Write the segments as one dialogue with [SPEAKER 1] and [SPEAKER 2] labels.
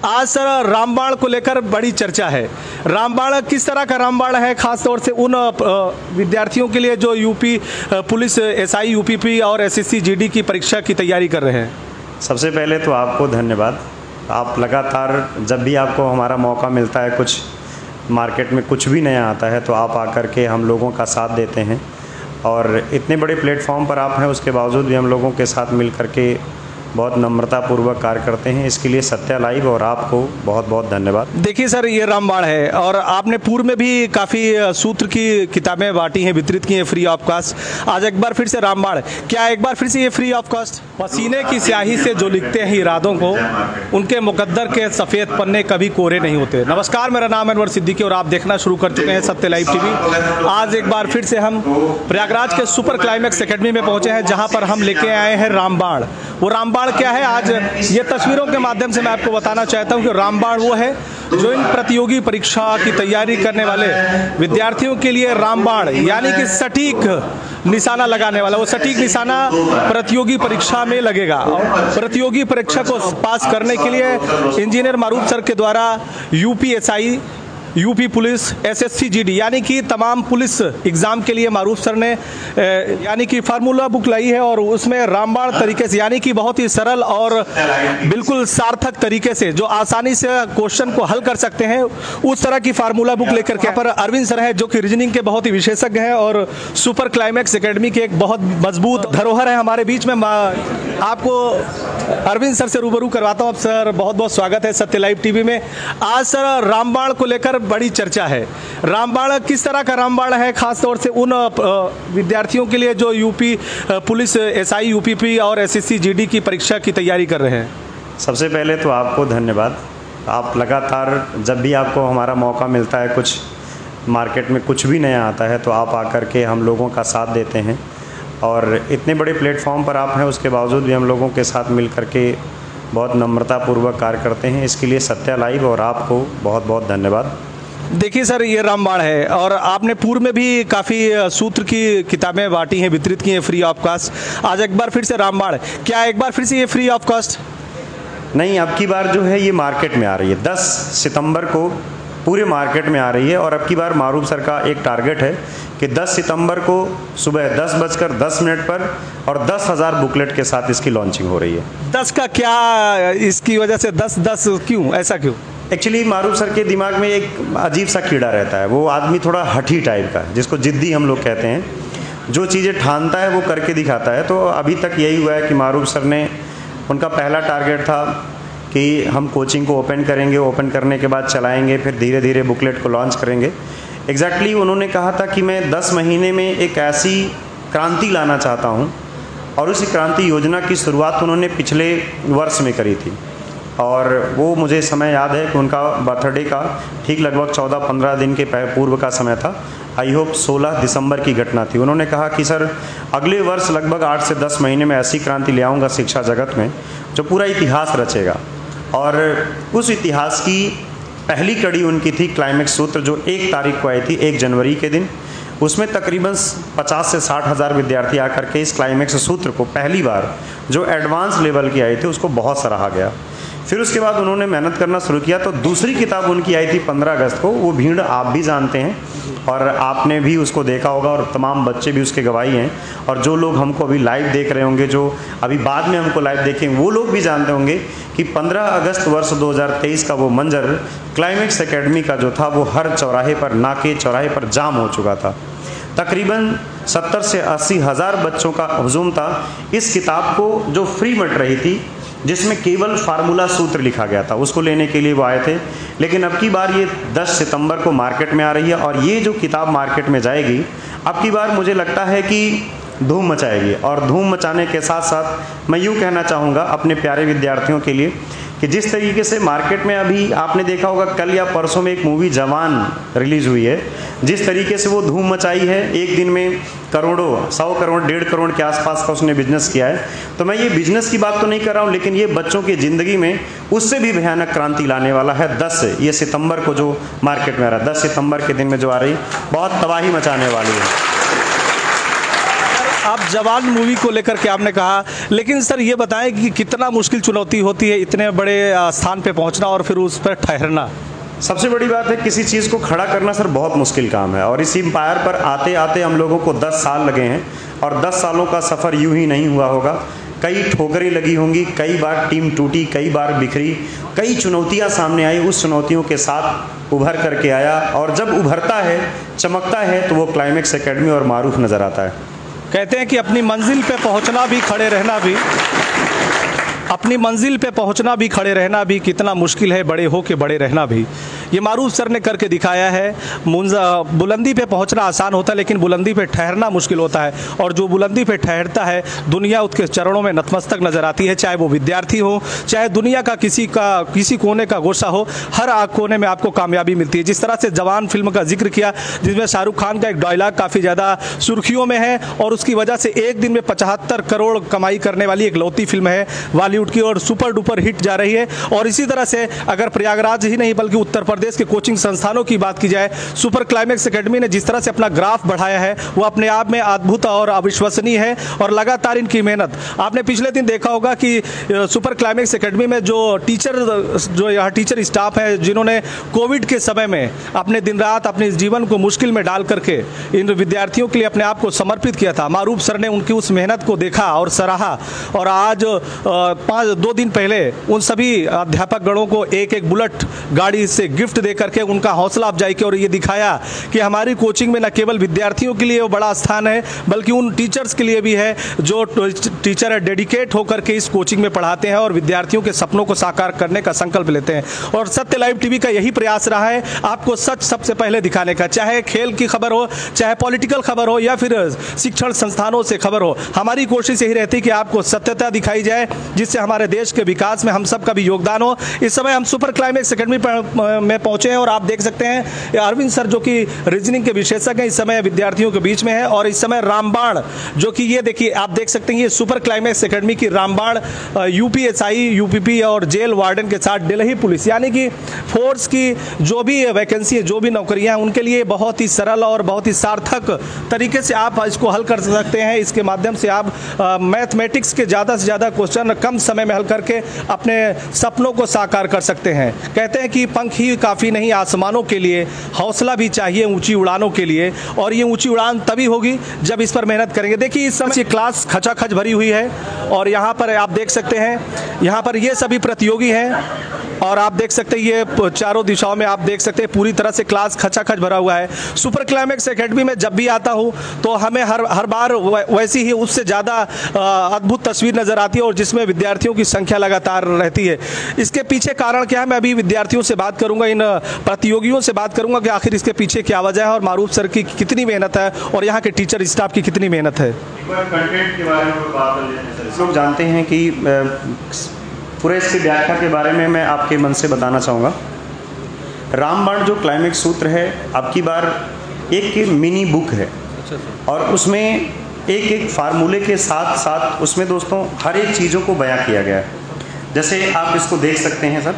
[SPEAKER 1] आज सर रामबाण को लेकर बड़ी चर्चा है। रामबाण किस तरह का रामबाण है, खासतौर से उन विद्यार्थियों के लिए जो यूपी पुलिस एसआई यूपीपी और एसएससी जीडी की परीक्षा की तैयारी कर रहे हैं?
[SPEAKER 2] सबसे पहले तो आपको धन्यवाद। आप लगातार जब भी आपको हमारा मौका मिलता है, कुछ मार्केट में कुछ भी नया आता है तो आप आकर के हम लोगों का साथ देते हैं और इतने बड़े प्लेटफॉर्म पर आप हैं, उसके बावजूद भी हम लोगों के साथ मिल करके बहुत नम्रतापूर्वक कार्य करते हैं। इसके लिए सत्या लाइव और आपको बहुत बहुत धन्यवाद।
[SPEAKER 1] देखिए सर, ये रामबाण है और आपने पूर्व में भी काफ़ी सूत्र की किताबें बांटी हैं, वितरित की हैं फ्री ऑफ कास्ट। आज एक बार फिर से रामबाण, क्या एक बार फिर से ये फ्री ऑफ कास्ट? पसीने की स्याही से जो लिखते हैं इरादों को, उनके मुकद्दर के सफ़ेद पन्ने कभी कोरे नहीं होते। नमस्कार, मेरा नाम है अनवर सिद्दीकी और आप देखना शुरू कर चुके हैं सत्य लाइव टीवी। आज एक बार फिर से हम प्रयागराज के सुपर क्लाइमेक्स एकेडमी में पहुंचे हैं, जहां पर हम लेके आए हैं रामबाण। वो रामबाण क्या है, आज ये तस्वीरों के माध्यम से मैं आपको बताना चाहता हूं कि रामबाण वो है जो इन प्रतियोगी परीक्षा की तैयारी करने वाले विद्यार्थियों के लिए रामबाण यानी कि सटीक निशाना लगाने वाला। वो सटीक निशाना प्रतियोगी परीक्षा में लगेगा और प्रतियोगी परीक्षा को पास करने के लिए इंजीनियर मारूफ सर के द्वारा UP SI UP police SSC GD यानी कि तमाम पुलिस एग्ज़ाम के लिए मारूफ सर ने यानी कि फार्मूला बुक लाई है और उसमें रामबाण तरीके से यानी कि बहुत ही सरल और बिल्कुल सार्थक तरीके से जो आसानी से क्वेश्चन को हल कर सकते हैं, उस तरह की फार्मूला बुक लेकर के पर अरविंद सर है जो कि रीजनिंग के बहुत ही विशेषज्ञ हैं और सुपर क्लाइमेक्स एकेडमी के एक बहुत मजबूत धरोहर है हमारे बीच में। आपको अरविंद सर से रूबरू करवाता हूँ। अब सर बहुत बहुत स्वागत है सत्य लाइव टीवी में। आज सर रामबाण को लेकर बड़ी चर्चा है। रामबाण किस तरह का रामबाण है, खासतौर से उन विद्यार्थियों के लिए जो यूपी पुलिस एसआई यूपीपी और एसएससी जीडी की परीक्षा की तैयारी कर रहे हैं?
[SPEAKER 2] सबसे पहले तो आपको धन्यवाद। आप लगातार जब भी आपको हमारा मौका मिलता है, कुछ मार्केट में कुछ भी नया आता है तो आप आकर के हम लोगों का साथ देते हैं और इतने बड़े प्लेटफॉर्म पर आप हैं, उसके बावजूद भी हम लोगों के साथ मिल करके बहुत नम्रतापूर्वक कार्य करते हैं। इसके लिए सत्या लाइव और आपको बहुत बहुत धन्यवाद।
[SPEAKER 1] देखिए सर, ये रामबाण है और आपने पूर्व में भी काफ़ी सूत्र की किताबें बांटी हैं, वितरित की हैं फ्री ऑफ कास्ट। आज एक बार फिर से रामबाण, क्या एक बार फिर से ये फ्री ऑफ कास्ट?
[SPEAKER 2] नहीं, अब की बार जो है ये मार्केट में आ रही है। 10 सितंबर को पूरे मार्केट में आ रही है और अब की बार मारूफ सर का एक टारगेट है कि 10 सितंबर को सुबह 10:10 पर और 10,000 बुकलेट के साथ इसकी लॉन्चिंग हो रही है।
[SPEAKER 1] 10 का क्या, इसकी वजह से 10 क्यों, ऐसा क्यों?
[SPEAKER 2] एक्चुअली मारूफ सर के दिमाग में एक अजीब सा कीड़ा रहता है। वो आदमी थोड़ा हठी टाइप का है, जिसको जिद्दी हम लोग कहते हैं। जो चीज़ें ठानता है वो करके दिखाता है। तो अभी तक यही हुआ है कि मारूफ सर ने, उनका पहला टारगेट था कि हम कोचिंग को ओपन करेंगे, ओपन करने के बाद चलाएंगे, फिर धीरे धीरे बुकलेट को लॉन्च करेंगे। एग्जैक्टली उन्होंने कहा था कि मैं 10 महीने में एक ऐसी क्रांति लाना चाहता हूँ और उसी क्रांति योजना की शुरुआत उन्होंने पिछले वर्ष में करी थी और वो मुझे समय याद है कि उनका बर्थडे का ठीक लगभग 14-15 दिन के पूर्व का समय था। आई होप 16 दिसंबर की घटना थी। उन्होंने कहा कि सर अगले वर्ष लगभग 8 से 10 महीने में ऐसी क्रांति ले आऊँगा शिक्षा जगत में जो पूरा इतिहास रचेगा। और उस इतिहास की पहली कड़ी उनकी थी क्लाइमेक्स सूत्र, जो 1 तारीख को आई थी, 1 जनवरी के दिन। उसमें तकरीबन 50 से 60 हज़ार विद्यार्थी आकर के इस क्लाइमेक्स सूत्र को पहली बार जो एडवांस लेवल की आई थी उसको बहुत सराहा गया। फिर उसके बाद उन्होंने मेहनत करना शुरू किया तो दूसरी किताब उनकी आई थी 15 अगस्त को। वो भीड़ आप भी जानते हैं और आपने भी उसको देखा होगा और तमाम बच्चे भी उसके गवाही हैं और जो लोग हमको अभी लाइव देख रहे होंगे, जो अभी बाद में हमको लाइव देखेंगे, वो लोग भी जानते होंगे कि 15 अगस्त वर्ष 2023 का वो मंजर क्लाइमेक्स एकेडमी का जो था वो हर चौराहे पर, नाके चौराहे पर जाम हो चुका था। तकरीबन 70 से 80 हज़ार बच्चों का हजूम था इस किताब को जो फ्री बट रही थी, जिसमें केवल फार्मूला सूत्र लिखा गया था, उसको लेने के लिए वो आए थे। लेकिन अब की बार ये 10 सितंबर को मार्केट में आ रही है और ये जो किताब मार्केट में जाएगी अब की बार मुझे लगता है कि धूम मचाएगी। और धूम मचाने के साथ साथ मैं यूँ कहना चाहूँगा अपने प्यारे विद्यार्थियों के लिए कि जिस तरीके से मार्केट में अभी आपने देखा होगा कल या परसों में एक मूवी जवान रिलीज़ हुई है, जिस तरीके से वो धूम मचाई है, एक दिन में करोड़ों, 100 करोड़ 1.5 करोड़ के आसपास का उसने बिजनेस किया है। तो मैं ये बिजनेस की बात तो नहीं कर रहा हूँ, लेकिन ये बच्चों की ज़िंदगी में उससे भी भयानक क्रांति लाने वाला है। 10 ये सितंबर को जो मार्केट में आ रहा है, 10 सितंबर के दिन में जो आ रही, बहुत तबाही मचाने वाली है।
[SPEAKER 1] आप जवान मूवी को लेकर के आपने कहा, लेकिन सर ये बताएं कि कितना मुश्किल चुनौती होती है इतने बड़े स्थान पे पहुंचना और फिर उस पर ठहरना।
[SPEAKER 2] सबसे बड़ी बात है किसी चीज़ को खड़ा करना सर बहुत मुश्किल काम है, और इस एम्पायर पर आते आते हम लोगों को 10 साल लगे हैं, और 10 सालों का सफ़र यूं ही नहीं हुआ होगा। कई ठोकरें लगी होंगी, कई बार टीम टूटी, कई बार बिखरी, कई चुनौतियां सामने आई, उस चुनौतियों के साथ उभर करके आया, और जब उभरता है, चमकता है, तो वो क्लाइमेक्स एकेडमी और मारूफ नज़र आता है।
[SPEAKER 1] कहते हैं कि अपनी मंजिल पे पहुंचना भी, खड़े रहना भी, अपनी मंजिल पे पहुंचना भी, खड़े रहना भी कितना मुश्किल है, बड़े हो के बड़े रहना भी। ये मारूफ सर ने करके दिखाया है। बुलंदी पे पहुंचना आसान होता है, लेकिन बुलंदी पे ठहरना मुश्किल होता है, और जो बुलंदी पे ठहरता है दुनिया उसके चरणों में नतमस्तक नजर आती है, चाहे वो विद्यार्थी हो, चाहे दुनिया का किसी कोने का गोशा हो, हर कोने में आपको कामयाबी मिलती है। जिस तरह से जवान फिल्म का जिक्र किया, जिसमें शाहरुख खान का एक डायलॉग काफ़ी ज़्यादा सुर्खियों में है, और उसकी वजह से एक दिन में 75 करोड़ कमाई करने वाली एक लौती फिल्म है बॉलीवुड की, और सुपर डुपर हिट जा रही है। और इसी तरह से अगर प्रयागराज ही नहीं बल्कि उत्तर प्रदेश के कोचिंग संस्थानों की बात की जाए, सुपर क्लाइमेक्स एकेडमी ने जिस तरह से अपना ग्राफ बढ़ाया है वो अपने आप में अद्भुत और अविश्वसनीय है। और लगातार इनकी मेहनत, आपने पिछले दिन देखा होगा कि सुपर क्लाइमेक्स एकेडमी में जो यहाँ टीचर स्टाफ है, जिन्होंने कोविड के समय में अपने दिन रात अपने जीवन को मुश्किल में डाल करके इन विद्यार्थियों के लिए अपने आप को समर्पित किया था, मारूफ सर ने उनकी उस मेहनत को देखा और सराहा। और आज 2 दिन पहले उन सभी अध्यापक गणों को एक एक बुलेट गाड़ी से गिफ्ट दे करके उनका हौसला अफजाई की, और ये दिखाया कि हमारी कोचिंग में न केवल विद्यार्थियों के लिए वो बड़ा स्थान है, बल्कि उन टीचर्स के लिए भी है जो टीचर है, डेडिकेट होकर के इस कोचिंग में पढ़ाते हैं और विद्यार्थियों के सपनों को साकार करने का संकल्प लेते हैं। और सत्य लाइव टीवी का यही प्रयास रहा है, आपको सच सबसे पहले दिखाने का, चाहे खेल की खबर हो, चाहे पॉलिटिकल खबर हो, या फिर शिक्षण संस्थानों से खबर हो। हमारी कोशिश यही रहती है कि आपको सत्यता दिखाई जाए, जिससे हमारे देश के विकास में हम सब का भी योगदान हो। इस समय हम सुपर क्लाइमेक्स एकेडमी में पहुंचे हैं, और आप देख सकते हैं अरविंद सर जो कि रीजनिंग के विशेषज्ञ हैं, इस समय विद्यार्थियों के बीच में है। और इस समय रामबाण, जो कि ये देखिए आप देख सकते हैं, ये सुपर क्लाइमेक्स एकेडमी की रामबाण यूपीएसआई, यूपीपी और जेल वार्डन के साथ दिल्ली पुलिस, यानी कि फोर्स की जो भी वैकेंसी है, जो भी नौकरियां हैं, उनके लिए बहुत ही सरल और बहुत ही सार्थक तरीके से आप इसको हल कर सकते हैं। इसके माध्यम से आप मैथमेटिक्स के ज़्यादा से ज़्यादा क्वेश्चन कम समय में हल करके अपने सपनों को साकार कर सकते हैं। कहते हैं कि पंख ही काफ़ी नहीं, आसमानों के लिए हौसला भी चाहिए ऊंची उड़ानों के लिए, और ये ऊंची उड़ान तभी होगी जब इस पर मेहनत करेंगे। देखिए इस समय क्लास खचाखच भरी हुई है, और यहाँ पर आप देख सकते हैं, यहाँ पर ये सभी प्रतियोगी हैं, और आप देख सकते हैं ये चारों दिशाओं में आप देख सकते हैं पूरी तरह से क्लास खचाखच भरा हुआ है। सुपर क्लाइमेक्स एकेडमी में जब भी आता हूँ तो हमें हर बार वैसी ही उससे ज़्यादा अद्भुत तस्वीर नज़र आती है, और जिसमें विद्यार्थियों की संख्या लगातार रहती है। इसके पीछे कारण क्या है, मैं अभी विद्यार्थियों से बात करूंगा, इन प्रतियोगियों से बात करूंगा कि आखिर इसके पीछे क्या वजह है, और मारूफ सर की कितनी मेहनत है, और यहाँ के टीचर स्टाफ की कितनी मेहनत है।
[SPEAKER 2] कंटेंट के बारे में बात कर लेते हैं। लोग जानते हैं कि पूरे इसकी व्याख्या के बारे में मैं आपके मन से बताना चाहूँगा। रामबाण जो क्लाइमेक्स सूत्र है, आपकी बार एक मिनी बुक है, और उसमें एक एक फार्मूले के साथ साथ उसमें दोस्तों हर एक चीज़ों को बयां किया गया है। जैसे आप इसको देख सकते हैं सर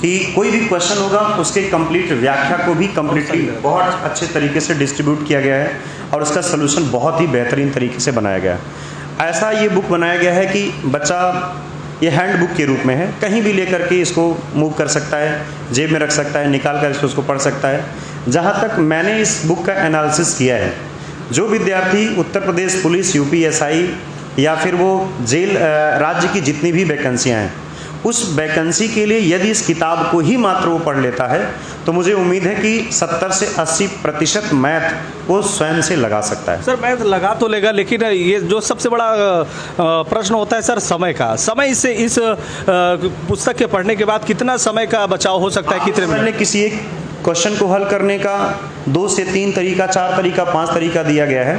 [SPEAKER 2] कि कोई भी क्वेश्चन होगा उसके कंप्लीट व्याख्या को भी कंप्लीटली बहुत अच्छे तरीके से डिस्ट्रीब्यूट किया गया है, और उसका सलूशन बहुत ही बेहतरीन तरीके से बनाया गया है। ऐसा ये बुक बनाया गया है कि बच्चा ये हैंड बुक के रूप में है, कहीं भी लेकर के इसको मूव कर सकता है, जेब में रख सकता है, निकाल कर इसको पढ़ सकता है। जहाँ तक मैंने इस बुक का एनालिसिस किया है, जो विद्यार्थी उत्तर प्रदेश पुलिस, यूपीएसआई या फिर वो जेल राज्य की जितनी भी वैकेंसियाँ हैं, उस वैकेंसी के लिए यदि इस किताब को ही मात्र वो पढ़ लेता है, तो मुझे उम्मीद है कि 70 से 80% मैथ वो स्वयं से लगा सकता है।
[SPEAKER 1] सर मैथ लगा तो लेगा, लेकिन ये जो सबसे बड़ा प्रश्न होता है सर समय का। समय इस पुस्तक के पढ़ने के बाद कितना समय का बचाव हो सकता है, कितने
[SPEAKER 2] में किसी एक क्वेश्चन को हल करने का 2 से 3 तरीका, 4 तरीका, 5 तरीका दिया गया है।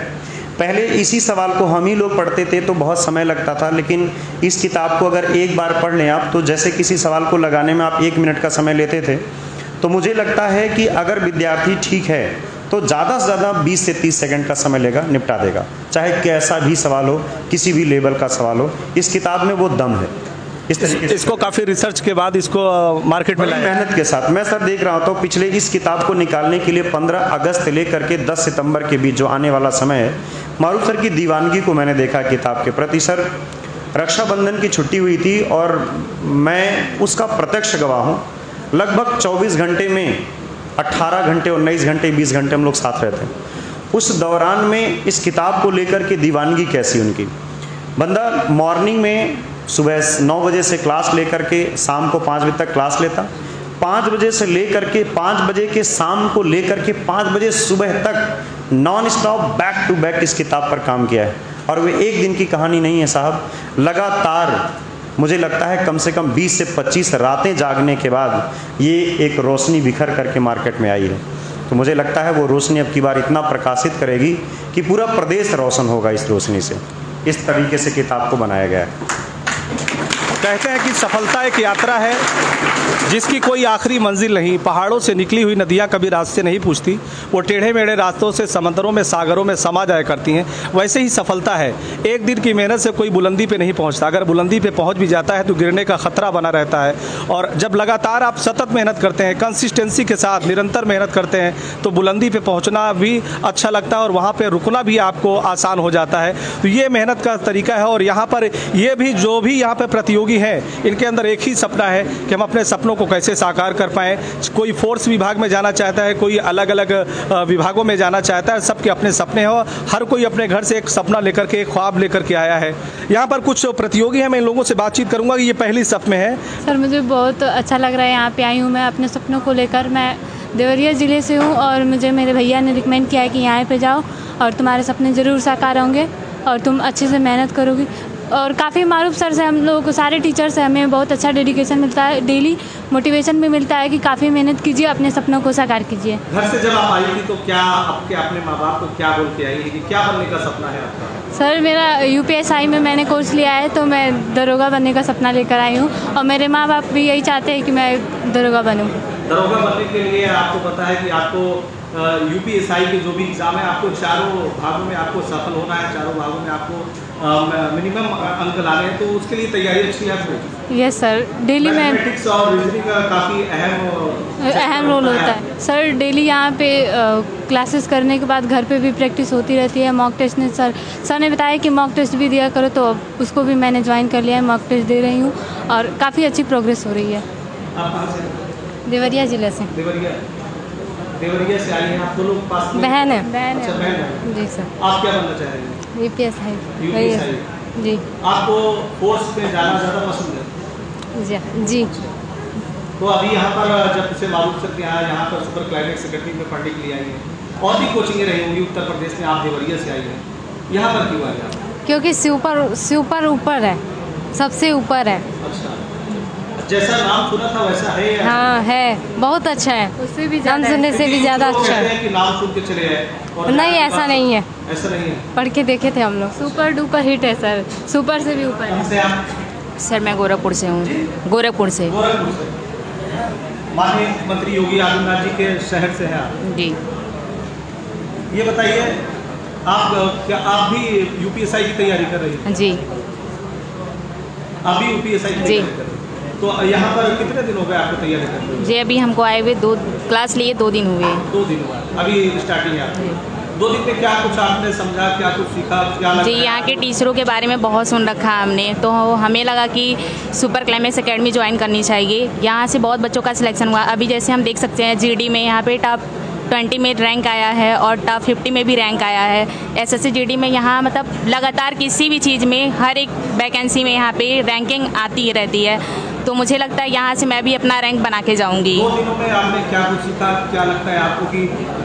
[SPEAKER 2] पहले इसी सवाल को हम ही लोग पढ़ते थे तो बहुत समय लगता था, लेकिन इस किताब को अगर एक बार पढ़ लें आप, तो जैसे किसी सवाल को लगाने में आप 1 मिनट का समय लेते थे, तो मुझे लगता है कि अगर विद्यार्थी ठीक है तो ज़्यादा से ज़्यादा 20 से 30 सेकंड का समय लेगा, निपटा देगा, चाहे कैसा भी सवाल हो, किसी भी लेवल का सवाल हो। इस किताब में वो दम है। इस तरीके से
[SPEAKER 1] इसको काफ़ी रिसर्च के बाद इसको मार्केट में
[SPEAKER 2] बड़ी
[SPEAKER 1] लाया।
[SPEAKER 2] मेहनत के साथ। मैं सर देख रहा हूँ तो पिछले इस किताब को निकालने के लिए 15 अगस्त लेकर के 10 सितंबर के बीच जो आने वाला समय है, मारूफ सर की दीवानगी को मैंने देखा किताब के प्रति। सर रक्षाबंधन की छुट्टी हुई थी और मैं उसका प्रत्यक्ष गवाह हूँ। लगभग 24 घंटे में 18 घंटे, 19 घंटे, 20 घंटे हम लोग साथ रहते हैं। उस दौरान में इस किताब को लेकर के दीवानगी कैसी उनकी। बंदा मॉर्निंग में सुबह 9 बजे से क्लास लेकर के शाम को 5 बजे तक क्लास लेता, 5 बजे से लेकर के 5 बजे के शाम को लेकर के 5 बजे सुबह तक non stop back to back इस किताब पर काम किया है। और वे एक दिन की कहानी नहीं है साहब, लगातार मुझे लगता है कम से कम 20 से 25 रातें जागने के बाद ये एक रोशनी बिखर करके मार्केट में आई है। तो मुझे लगता है वो रोशनी अब की बार इतना प्रकाशित करेगी कि पूरा प्रदेश रोशन होगा इस रोशनी से। इस तरीके से किताब को बनाया गया है।
[SPEAKER 1] कहते हैं कि सफलता एक यात्रा है जिसकी कोई आखिरी मंजिल नहीं। पहाड़ों से निकली हुई नदियाँ कभी रास्ते नहीं पूछती, वो टेढ़े मेढ़े रास्तों से समंदरों में, सागरों में समा जाया करती हैं। वैसे ही सफलता है, एक दिन की मेहनत से कोई बुलंदी पे नहीं पहुंचता। अगर बुलंदी पे पहुंच भी जाता है तो गिरने का खतरा बना रहता है। और जब लगातार आप सतत मेहनत करते हैं, कंसिस्टेंसी के साथ निरंतर मेहनत करते हैं, तो बुलंदी पे पहुँचना भी अच्छा लगता है और वहाँ पर रुकना भी आपको आसान हो जाता है। तो ये मेहनत का तरीका है। और यहाँ पर ये भी जो भी यहाँ पर प्रतियोगी हैं, इनके अंदर एक ही सपना है कि हम अपने सपनों को कैसे साकार कर पाएँ। कोई फोर्स विभाग में जाना चाहता है, कोई अलग अलग विभागों में जाना चाहता है, सबके अपने सपने हो। हर कोई अपने घर से एक सपना लेकर के, एक ख्वाब लेकर के आया है। यहाँ पर कुछ प्रतियोगी हैं, मैं इन लोगों से बातचीत करूँगा कि ये पहली सप में है।
[SPEAKER 3] सर मुझे बहुत अच्छा लग रहा है, यहाँ पे आई हूँ मैं अपने सपनों को लेकर। मैं देवरिया ज़िले से हूँ और मुझे मेरे भैया ने रिकमेंड किया है कि यहाँ पे जाओ और तुम्हारे सपने ज़रूर साकार होंगे और तुम अच्छे से मेहनत करोगी। और काफ़ी मारूफ सर से हम लोग सारे टीचर से हमें बहुत अच्छा डेडिकेशन मिलता है, डेली मोटिवेशन भी मिलता है कि काफ़ी मेहनत कीजिए, अपने सपनों को साकार कीजिए।
[SPEAKER 1] घर से जब आप आई थी तो क्या आपके अपने माँ बाप को क्या बोल के आई है कि क्या बनने का सपना है आपका?
[SPEAKER 3] सर मेरा UPSI में मैंने कोर्स लिया है तो मैं दरोगा बनने का सपना लेकर आई हूँ और मेरे माँ बाप भी यही चाहते हैं कि मैं दरोगा बनूँ।
[SPEAKER 1] दरोगा बनने के लिए आपको पता है कि आपको UPSI के जो भी एग्ज़ाम है, आपको चारों भागों में आपको सफल होना है, चारों भागों में आपको मिनिमम अंक लाने हैं। तो उसके लिए तैयारी अच्छी है आपको?
[SPEAKER 3] यस सर, डेली मैं
[SPEAKER 1] मैथमेटिक्स और रीजनिंग का काफ़ी
[SPEAKER 3] अहम रोल होता है सर। डेली यहाँ पे क्लासेस करने के बाद घर पे भी प्रैक्टिस होती रहती है। मॉक टेस्ट ने सर ने बताया कि मॉक टेस्ट भी दिया करो, तो उसको भी मैंने ज्वाइन कर लिया है। मॉक टेस्ट दे रही हूँ और काफ़ी अच्छी प्रोग्रेस हो रही है।
[SPEAKER 1] आप कहाँ से?
[SPEAKER 3] देवरिया ज़िले से।
[SPEAKER 1] देवरिया से आई हैं आप? दोनों पास में?
[SPEAKER 3] बहन है।
[SPEAKER 1] अच्छा, बहन है।
[SPEAKER 3] जी सर।
[SPEAKER 1] आप क्या बनना चाह रहे हैं?
[SPEAKER 3] UPSI।
[SPEAKER 1] UPSI।
[SPEAKER 3] जी।
[SPEAKER 1] आपको फोर्स में जाना ज़्यादा पसंद है?
[SPEAKER 3] जी।
[SPEAKER 1] तो अभी यहाँ पर जब से मारूफ सर यहाँ पर सुपर क्लाइमेक्स अकेडमी में पढ़ने के लिए आई हैं, और भी कोचिंगें रही होंगी उत्तर प्रदेश में, आप देवरिया से आई हैं, यहाँ पर क्यों आई आप?
[SPEAKER 3] क्योंकि सुपर ऊपर है, सबसे ऊपर है।
[SPEAKER 1] अच्छा, जैसा नाम सुना था वैसा है या?
[SPEAKER 3] हाँ है, बहुत अच्छा है, उससे भी ज़्यादा सुनने से भी ज़्यादा अच्छा है।
[SPEAKER 1] कि नाम सुन के चले आए और
[SPEAKER 3] नहीं, ऐसा नहीं है,
[SPEAKER 1] ऐसा नहीं है।
[SPEAKER 3] पढ़ के देखे थे हम लोग। सुपर डुपर हिट है सर, सुपर से भी ऊपर है।
[SPEAKER 1] से आप?
[SPEAKER 4] सर मैं गोरखपुर से हूँ। गोरखपुर से।
[SPEAKER 1] गोरखपुर से। माननीय मुख्यमंत्री योगी आदित्यनाथ जी के शहर से हैं आप?
[SPEAKER 4] जी।
[SPEAKER 1] ये बताइए, आप भी UPSI की तैयारी कर रही हैं?
[SPEAKER 4] जी।
[SPEAKER 1] आप भी UPSI की तैयारी कर रही हैं? तो यहाँ पर कितने दिन हो गए आपको तैयारी करते हुए?
[SPEAKER 4] जी अभी हमको आए हुए 2 क्लास लिए 2 दिन हुए।
[SPEAKER 1] 2 दिन हुआ, अभी स्टार्टिंग है आपकी। 2 दिन में क्या कुछ आपने समझा, क्या कुछ सीखा, क्या लगता
[SPEAKER 4] जी
[SPEAKER 1] है?
[SPEAKER 4] यहाँ के टीचरों के बारे में बहुत सुन रखा है हमने, तो हमें लगा कि सुपर क्लाइमेक्स एकेडमी ज्वाइन करनी चाहिए। यहाँ से बहुत बच्चों का सिलेक्शन हुआ। अभी जैसे हम देख सकते हैं GD में यहाँ पे टॉप 20 में रैंक आया है और टॉप 50 में भी रैंक आया है। SSC GD में यहाँ मतलब लगातार किसी भी चीज़ में हर एक वैकेंसी में यहाँ पे रैंकिंग आती रहती है। तो मुझे लगता है यहाँ से मैं भी अपना रैंक बना के जाऊँगी।
[SPEAKER 1] 2 दिनों में आपने क्या कुछ सीखा? क्या लगता है आपको कि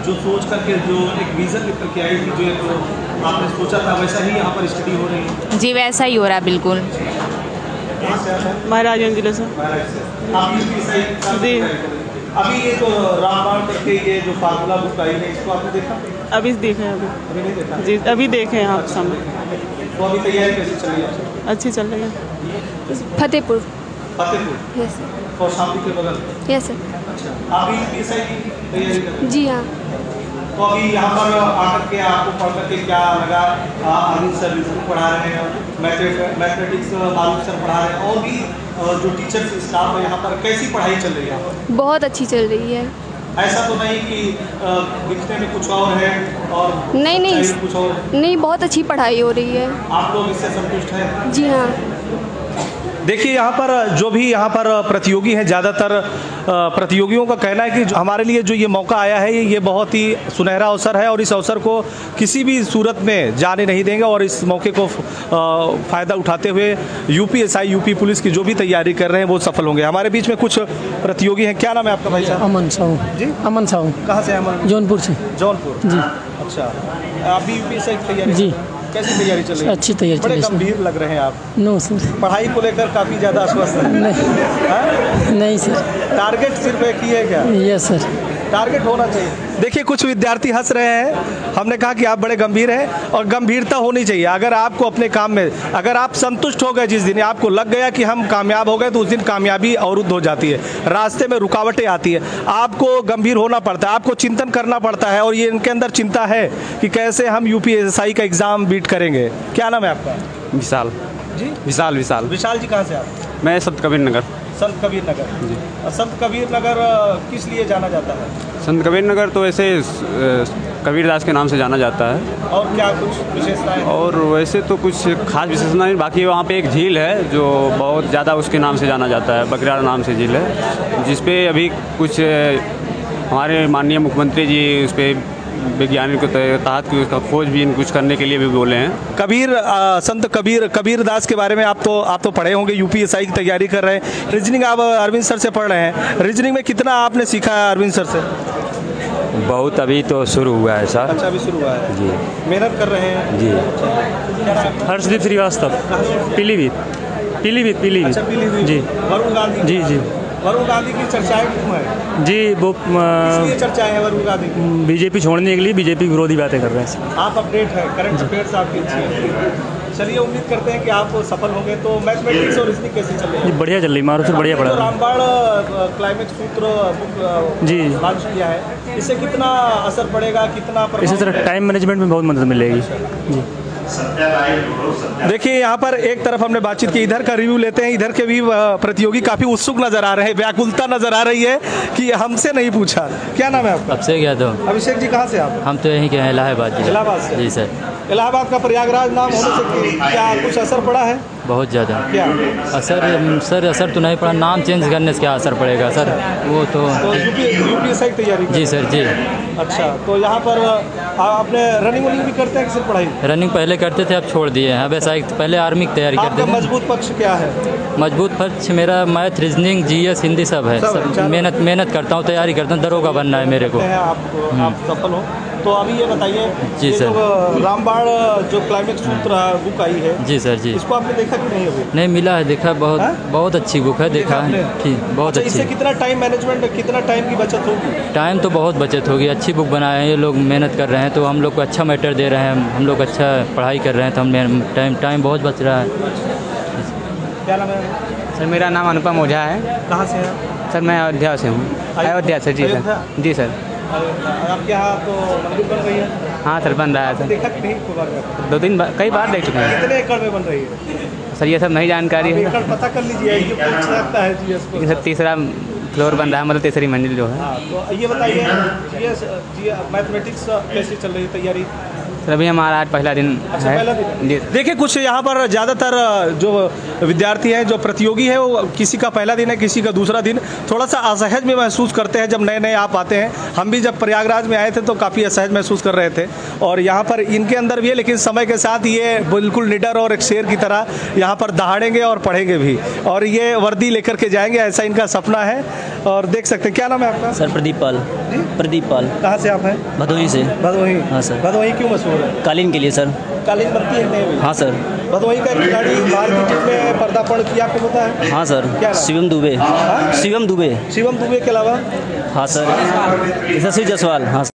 [SPEAKER 1] जो सोच करके जो एक विज़न लेकर के आई थी, जो एक आपने सोचा था, वैसा ही यहाँ पर स्टडी हो रही है?
[SPEAKER 4] जी वैसा ही हो रहा है बिल्कुल।
[SPEAKER 5] महाराजगंज जिले से।
[SPEAKER 1] आप UPSI
[SPEAKER 5] जी।
[SPEAKER 1] अभी ये जो रामबाण करके ये जो फार्मूला बुक आई है, इसको आपने देखा?
[SPEAKER 5] अभी देखे हैं
[SPEAKER 1] अभी नहीं देखा?
[SPEAKER 5] जी, अभी देखे हैं आप सामने।
[SPEAKER 1] तो अभी तैयारी कैसे चल रही है?
[SPEAKER 5] अच्छी चल रही है।
[SPEAKER 3] फतेहपुर।
[SPEAKER 1] फतेहपुर
[SPEAKER 3] यस
[SPEAKER 1] और शांति के बगल?
[SPEAKER 3] Yes sir.
[SPEAKER 1] अच्छा, आप भी UPSI की तैयारी कर रहे हैं?
[SPEAKER 3] जी हाँ।
[SPEAKER 1] तो अभी यहाँ पर आकर के आपको पढ़ करके क्या लगा? अनिल सर रीजनिंग पढ़ा रहे हैं, मैथमेटिक्स मारूफ सर पढ़ा रहे हैं, और भी जो टीचर स्टाफ है यहाँ पर, कैसी पढ़ाई चल रही है यहाँ पर?
[SPEAKER 6] बहुत अच्छी चल रही है।
[SPEAKER 1] ऐसा तो नहीं कि दिखने में कुछ और है और
[SPEAKER 6] नहीं
[SPEAKER 1] सच्चाई में कुछ और है?
[SPEAKER 6] नहीं, बहुत अच्छी पढ़ाई हो रही है।
[SPEAKER 1] आप लोग इससे संतुष्ट हैं?
[SPEAKER 6] जी हाँ।
[SPEAKER 1] देखिए यहाँ पर जो भी यहाँ पर प्रतियोगी हैं, ज़्यादातर प्रतियोगियों का कहना है कि हमारे लिए जो ये मौका आया है ये बहुत ही सुनहरा अवसर है और इस अवसर को किसी भी सूरत में जाने नहीं देंगे और इस मौके को फ़ायदा उठाते हुए यूपीएसआई, यूपी पुलिस की जो भी तैयारी कर रहे हैं वो सफल होंगे। हमारे बीच में कुछ प्रतियोगी हैं। क्या नाम है आपका भाई साहब?
[SPEAKER 7] अमन साहू।
[SPEAKER 1] जी,
[SPEAKER 7] अमन साहू।
[SPEAKER 1] कहाँ से अमन?
[SPEAKER 7] जौनपुर से।
[SPEAKER 1] जौनपुर
[SPEAKER 7] जी।
[SPEAKER 1] अच्छा, आप भी यूपीएसआई की तैयारी?
[SPEAKER 7] जी।
[SPEAKER 1] कैसी तैयारी चल रही है?
[SPEAKER 7] अच्छी तैयारी चल
[SPEAKER 1] बड़े
[SPEAKER 7] रही है।
[SPEAKER 1] गंभीर लग रहे हैं आप।
[SPEAKER 7] No sir.
[SPEAKER 1] पढ़ाई को लेकर काफ़ी ज़्यादा आश्वस्त हैं।
[SPEAKER 7] नहीं सर।
[SPEAKER 1] टारगेट सिर्फ एक ही है क्या?
[SPEAKER 7] Yes sir.
[SPEAKER 1] टारगेट होना चाहिए। देखिए कुछ विद्यार्थी हंस रहे हैं। हमने कहा कि आप बड़े गंभीर हैं और गंभीरता होनी चाहिए। अगर आपको अपने काम में, अगर आप संतुष्ट हो गए, जिस दिन आपको लग गया कि हम कामयाब हो गए, तो उस दिन कामयाबी अवरुद्ध हो जाती है, रास्ते में रुकावटें आती है। आपको गंभीर होना पड़ता है, आपको चिंतन करना पड़ता है और ये इनके अंदर चिंता है कि कैसे हम यूपीएसआई का एग्ज़ाम बीट करेंगे। क्या नाम है आपका?
[SPEAKER 8] विशाल
[SPEAKER 1] जी।
[SPEAKER 8] विशाल विशाल
[SPEAKER 1] विशाल जी, कहाँ से आप?
[SPEAKER 8] मैं संत कबीर नगर।
[SPEAKER 1] संत कबीर नगर जी। संत कबीर नगर किस लिए जाना जाता है?
[SPEAKER 8] संत कबीर नगर तो ऐसे कबीरदास के नाम से जाना जाता है।
[SPEAKER 1] और क्या कुछ विशेषताएं? और
[SPEAKER 8] वैसे तो कुछ खास विशेषता नहीं, बाकी वहाँ पे एक झील है जो बहुत ज़्यादा उसके नाम से जाना जाता है, बकरियाल नाम से झील है, जिसपे अभी कुछ हमारे माननीय मुख्यमंत्री जी उस पर वैज्ञानिक के तहत उसका खोजबीन कुछ करने के लिए भी बोले हैं।
[SPEAKER 1] कबीर संत कबीरदास के बारे में आप तो पढ़े होंगे, यूपीएसआई की तैयारी कर रहे हैं। रीजनिंग आप अरविंद सर से पढ़ रहे हैं। रीजनिंग में कितना आपने सीखा है अरविंद सर से?
[SPEAKER 9] बहुत, अभी तो शुरू हुआ है सर।
[SPEAKER 1] अच्छा, अभी शुरू हुआ है जी। मेहनत कर रहे हैं
[SPEAKER 9] जी।
[SPEAKER 7] हर्षदीप श्रीवास्तव, पीलीभीत।
[SPEAKER 1] अच्छा, पीलीभीत जी। वरुण गांधी
[SPEAKER 7] जी जी।
[SPEAKER 1] वरुण गांधी की चर्चाएं क्यों है
[SPEAKER 7] जी? वो
[SPEAKER 1] इसलिए चर्चाएं हैं वरुण गांधी की?
[SPEAKER 7] बीजेपी छोड़ने के लिए बीजेपी विरोधी बातें कर रहे हैं।
[SPEAKER 1] आप अपडेट है, करंट अफेयर्स आपकी अच्छी है। चलिए, उम्मीद करते हैं कि आप सफल होंगे। तो मैथमेटिक्स और रीजनिंग कैसी चल रही है?
[SPEAKER 7] बढ़िया चल रही, मारो से बढ़िया पढ़ा।
[SPEAKER 1] रामबाण क्लाइमेक्स सूत्र बुक
[SPEAKER 7] जी
[SPEAKER 1] लॉन्च किया है, इससे कितना असर पड़ेगा, कितना
[SPEAKER 7] इसी तरह टाइम मैनेजमेंट में बहुत मदद मिलेगी जी।
[SPEAKER 1] देखिए यहाँ पर एक तरफ हमने बातचीत की, इधर का रिव्यू लेते हैं। इधर के भी प्रतियोगी काफी उत्सुक नजर आ रहे हैं, व्याकुलता नजर आ रही है कि हमसे नहीं पूछा। क्या नाम है आपका?
[SPEAKER 10] अभिषेक यादव।
[SPEAKER 1] अभिषेक जी, कहाँ से आप?
[SPEAKER 10] हम तो यहीं के हैं, इलाहाबाद जिला।
[SPEAKER 1] इलाहाबाद से?
[SPEAKER 10] जी सर।
[SPEAKER 1] इलाहाबाद का प्रयागराज नाम होने से क्या कुछ असर पड़ा है?
[SPEAKER 10] बहुत ज़्यादा।
[SPEAKER 1] क्या
[SPEAKER 10] असर तो नहीं पड़ा, नाम चेंज करने से क्या असर पड़ेगा सर? वो तो
[SPEAKER 1] यूपीएसआई की तैयारी?
[SPEAKER 10] जी सर जी।
[SPEAKER 1] अच्छा, तो यहाँ पर आपने रनिंग भी करते हैं कि सिर्फ पढ़ाई?
[SPEAKER 10] रनिंग पहले करते थे, अब छोड़ दिए हैं। अब ऐसा पहले आर्मी की तैयारी करते थे।
[SPEAKER 1] मजबूत पक्ष क्या है?
[SPEAKER 10] मजबूत पक्ष मेरा मैथ, रीजनिंग, जीएस, हिंदी सब है। मेहनत करता हूँ, तैयारी करता हूँ, दरोगा बनना है मेरे को।
[SPEAKER 1] आप सफल हो। तो अभी ये बताइए
[SPEAKER 10] जी सर,
[SPEAKER 1] रामबाण जो क्लाइमेक्स सूत्र बुक आई है,
[SPEAKER 10] जी सर जी,
[SPEAKER 1] इसको आपने देखा कि नहीं? अभी
[SPEAKER 10] नहीं मिला है, देखा। बहुत अच्छी बुक है, देखा है। ठीक, बहुत अच्छी।
[SPEAKER 1] इससे कितना टाइम मैनेजमेंट, कितना टाइम की बचत होगी?
[SPEAKER 10] टाइम तो बहुत बचत होगी। अच्छी बुक बनाए हैं ये लोग, मेहनत कर रहे हैं, तो हम लोग को अच्छा मैटर दे रहे हैं, हम लोग अच्छा पढ़ाई कर रहे हैं, तो हम टाइम बहुत बच रहा है।
[SPEAKER 1] क्या नाम है
[SPEAKER 11] सर? मेरा नाम अनुपम ओझा है।
[SPEAKER 1] कहाँ से हैं
[SPEAKER 11] सर? मैं अयोध्या से हूँ। अयोध्या से। जी सर। जी सर।
[SPEAKER 1] आपके यहाँ तो मंदिर बन रही है?
[SPEAKER 11] हाँ सर, बन रहा है सर।
[SPEAKER 1] देखा कि नहीं?
[SPEAKER 11] 2-3 बार, कई बार देख चुके हैं।
[SPEAKER 1] कितने एकड़ में बन रही है
[SPEAKER 11] सर? ये सब नहीं जानकारी है।
[SPEAKER 1] एकड़ पता कर लीजिए, ये पूछ सकता है जीएस को।
[SPEAKER 11] सर 3रा फ्लोर बन रहा है, मतलब 3री मंजिल जो है।
[SPEAKER 1] तो ये बताइए, मैथमेटिक्स कैसी चल रही है तैयारी?
[SPEAKER 11] सर अभी हमारा आज पहला दिन
[SPEAKER 1] अच्छा,
[SPEAKER 11] है।
[SPEAKER 1] पहला दिन।
[SPEAKER 11] जी।
[SPEAKER 1] देखिए कुछ यहाँ पर ज़्यादातर जो विद्यार्थी हैं, जो प्रतियोगी है, वो किसी का पहला दिन है, किसी का दूसरा दिन। थोड़ा सा असहज में महसूस करते हैं जब नए नए आप आते हैं। हम भी जब प्रयागराज में आए थे तो काफ़ी असहज महसूस कर रहे थे, और यहाँ पर इनके अंदर भी है, लेकिन समय के साथ ये बिल्कुल निडर और एक शेर की तरह यहाँ पर दहाड़ेंगे और पढ़ेंगे भी, और ये वर्दी लेकर के जाएंगे, ऐसा इनका सपना है। और देख सकते हैं। क्या नाम है आपका?
[SPEAKER 12] सर प्रदीप पाल। प्रदीप पाल।
[SPEAKER 1] कहाँ से आप हैं?
[SPEAKER 12] भदोही से।
[SPEAKER 1] भदोही?
[SPEAKER 12] हाँ सर।
[SPEAKER 1] भदोही क्यों मशहूर है?
[SPEAKER 12] कालीन के लिए सर।
[SPEAKER 1] कालीन बनती है नहीं?
[SPEAKER 12] हाँ सर।
[SPEAKER 1] भदोही का खिलाड़ी भारतीय टीम में पर्दापण किया, आपको पता है?
[SPEAKER 12] हाँ सर।
[SPEAKER 1] क्या?
[SPEAKER 12] शिवम दुबे। शिवम दुबे।
[SPEAKER 1] शिवम दुबे के अलावा?
[SPEAKER 12] हाँ सर, यशस्वी जायसवाल। हाँ।